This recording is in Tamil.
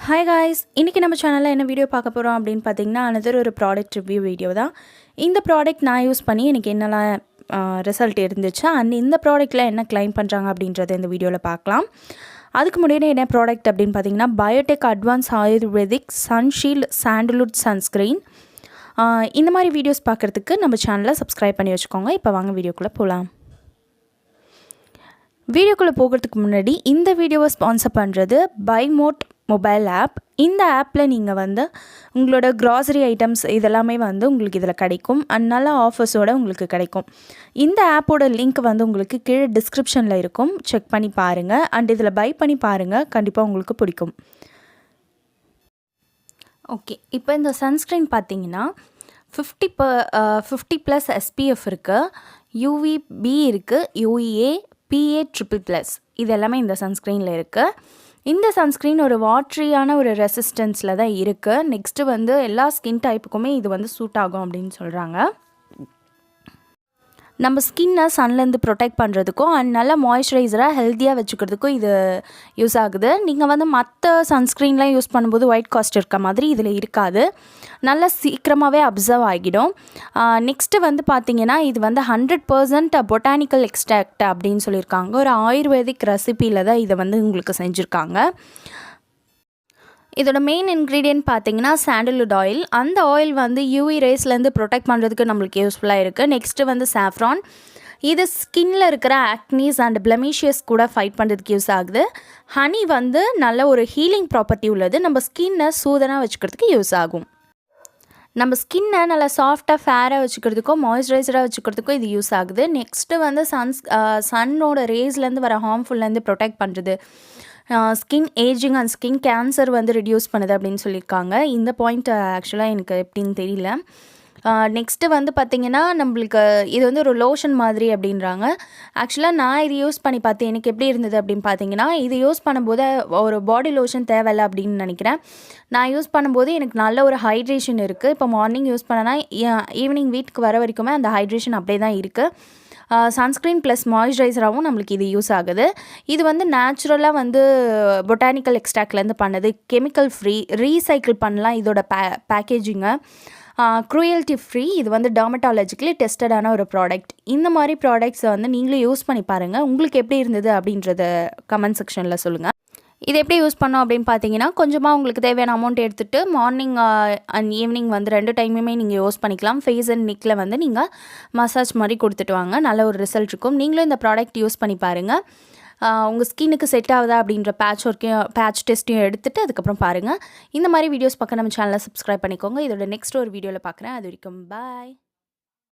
ஹாய் காய்ஸ், இன்றைக்கி நம்ம சேனலில் என்ன வீடியோ பார்க்க போகிறோம் அப்படின்னு பார்த்தீங்கன்னா அனதர் ஒரு ப்ராடக்ட் ரிவ்யூ வீடியோ தான். இந்த ப்ராடக்ட் நான் யூஸ் பண்ணி எனக்கு என்னெல்லாம் ரிசல்ட் இருந்துச்சு அண்ட் இந்த ப்ராடக்ட்டில் என்ன கிளைம் பண்ணுறாங்க அப்படின்றத இந்த வீடியோவில் பார்க்கலாம். அதுக்கு முன்னாடி என்ன ப்ராடக்ட் அப்படின்னு பார்த்தீங்கன்னா Biotique advance Ayurvedic sunshield sandalwood sunscreen. இந்த மாதிரி வீடியோஸ் பார்க்குறதுக்கு நம்ம சேனலை சப்ஸ்கிரைப் பண்ணி வச்சுக்கோங்க. இப்போ வாங்க வீடியோக்குள்ளே போகலாம். வீடியோக்குள்ளே போகிறதுக்கு முன்னாடி இந்த வீடியோவை ஸ்பான்சர் பண்ணுறது BuyMote மொபைல் ஆப். இந்த ஆப்பில் நீங்கள் வந்து உங்களோட க்ராசரி ஐட்டம்ஸ் இதெல்லாமே வந்து உங்களுக்கு இதில் கிடைக்கும் அண்ட் நல்ல ஆஃபர்ஸோடு உங்களுக்கு கிடைக்கும். இந்த ஆப்போட லிங்க் வந்து உங்களுக்கு கீழே டிஸ்கிரிப்ஷனில் இருக்கும், செக் பண்ணி பாருங்கள் அண்ட் இதில் பை பண்ணி பாருங்கள், கண்டிப்பாக உங்களுக்கு பிடிக்கும். ஓகே, இப்போ இந்த சன்ஸ்க்ரீன் பார்த்தீங்கன்னா 50+ SPF இருக்குது, UVB இருக்குது, UVA PA+++. இது எல்லாமே இந்த சன்ஸ்க்ரீனில் இருக்குது. இந்த சன்ஸ்க்ரீன் ஒரு வாட்ரியான ஒரு ரெசிஸ்டன்ஸில் தான் இருக்குது. நெக்ஸ்ட்டு வந்து எல்லா ஸ்கின் டைப்புக்குமே இது வந்து சூட் ஆகும் அப்படின்னு சொல்கிறாங்க. நம்ம ஸ்கின்னை சன்லேருந்து ப்ரொடெக்ட் பண்ணுறதுக்கும் அண்ட் நல்லா மாய்ஸ்சரைசராக ஹெல்த்தியாக வச்சுக்கிறதுக்கும் இது யூஸ் ஆகுது. நீங்கள் வந்து மற்ற சன்ஸ்க்ரீன்லாம் யூஸ் பண்ணும்போது ஒயிட் காஸ்ட் இருக்க மாதிரி இதில் இருக்காது, நல்லா சீக்கிரமாகவே அப்சர்வ் ஆகிடும். நெக்ஸ்ட்டு வந்து பார்த்திங்கன்னா இது வந்து 100% பொட்டானிக்கல் எக்ஸ்ட்ராக்ட் அப்படின்னு சொல்லியிருக்காங்க. ஒரு ஆயுர்வேதிக் ரெசிப்பியில் தான் இதை வந்து உங்களுக்கு செஞ்சுருக்காங்க. இதோட மெயின் இன்க்ரீடியன்ட் பார்த்தீங்கன்னா சாண்டல்வுட் ஆயில். அந்த ஆயில் வந்து யூவி ரேஸ்லேருந்து ப்ரொடெக்ட் பண்ணுறதுக்கு நம்மளுக்கு யூஸ்ஃபுல்லாக இருக்குது. நெக்ஸ்ட்டு வந்து சாஃப்ரான். இது ஸ்கின்னில் இருக்கிற ஆக்னீஸ் அண்ட் பிளமிஷியஸ் கூட ஃபைட் பண்ணுறதுக்கு யூஸ் ஆகுது. ஹனி வந்து நல்ல ஒரு ஹீலிங் ப்ராப்பர்ட்டி உள்ளது, நம்ம ஸ்கின்னை சூதனாக வச்சுக்கிறதுக்கு யூஸ் ஆகும். நம்ம ஸ்கின்னை நல்லா சாஃப்டாக ஃபேராக வச்சுக்கிறதுக்கும் மாய்ஸ்சரைசராக வச்சுக்கிறதுக்கும் இது யூஸ் ஆகுது. நெக்ஸ்ட்டு வந்து சன்னோட ரேஸ்லேருந்து வர ஹார்ம்ஃபுல்லேருந்து ப்ரொடெக்ட் பண்ணுறது, skin ageing and skin cancer வந்து ரிடியூஸ் பண்ணுது அப்படின்னு சொல்லியிருக்காங்க. இந்த பாயிண்ட் ஆக்சுவலாக எனக்கு எப்படின்னு தெரியல. நெக்ஸ்ட்டு வந்து பார்த்திங்கன்னா நம்மளுக்கு இது வந்து ஒரு லோஷன் மாதிரி அப்படின்றாங்க. ஆக்சுவலாக நான் இது யூஸ் பண்ணி பார்த்தேன், எனக்கு எப்படி இருந்தது அப்படின்னு பார்த்தீங்கன்னா இது யூஸ் பண்ணும்போது ஒரு பாடி லோஷன் தேவையில்லை அப்படின்னு நினைக்கிறேன். நான் யூஸ் பண்ணும்போது எனக்கு நல்ல ஒரு ஹைட்ரேஷன் இருக்குது. இப்போ மார்னிங் யூஸ் பண்ணனா ஈவினிங் வீட்டுக்கு வர வரைக்குமே அந்த ஹைட்ரேஷன் அப்படியே தான் இருக்குது. சன்ஸ்க்ரீன் ப்ளஸ் மாய்ஸ்சரைசராகவும் நம்மளுக்கு இது யூஸ் ஆகுது. இது வந்து நேச்சுரலாக வந்து பொட்டானிக்கல் எக்ஸ்ட்ராக்ட்லேருந்து பண்ணது, கெமிக்கல் ஃப்ரீ, ரீசைக்கிள் பண்ணலாம். இதோட பேக்கேஜிங்கு க்ரூயல்ட்டி ஃப்ரீ. இது வந்து டெர்மட்டாலஜிக்கலி டெஸ்டடான ஒரு ப்ராடக்ட். இந்த மாதிரி ப்ராடக்ட்ஸை வந்து நீங்களும் யூஸ் பண்ணி பாருங்கள். உங்களுக்கு எப்படி இருந்தது அப்படின்றத கமெண்ட் செக்ஷனில் சொல்லுங்கள். இது எப்படி யூஸ் பண்ணோம் அப்படின்னு பார்த்தீங்கன்னா கொஞ்சமாக உங்களுக்கு தேவையான அமௌண்ட் எடுத்துகிட்டு மார்னிங் அண்ட் ஈவினிங் வந்து 2 டைமுமே நீங்கள் யூஸ் பண்ணிக்கலாம். ஃபேஸ் அண்ட் நெக்கில் வந்து நீங்கள் மசாஜ் மாதிரி கொடுத்துட்டு வாங்க, நல்ல ஒரு ரிசல்ட் இருக்கும். நீங்களும் இந்த ப்ராடக்ட் யூஸ் பண்ணி பாருங்கள். உங்கள் ஸ்கின்னுக்கு செட் ஆகுதா அப்படின்ற பேட்ச் டெஸ்ட்டையும் எடுத்துகிட்டு அதுக்கப்புறம் பாருங்கள். இந்த மாதிரி வீடியோஸ் பார்க்க நம்ம சேனலை சப்ஸ்கிரைப் பண்ணிக்கோங்க. இதோட நெக்ஸ்ட் ஒரு வீடியோவில் பார்க்குறேன். அது வரைக்கும் பாய்.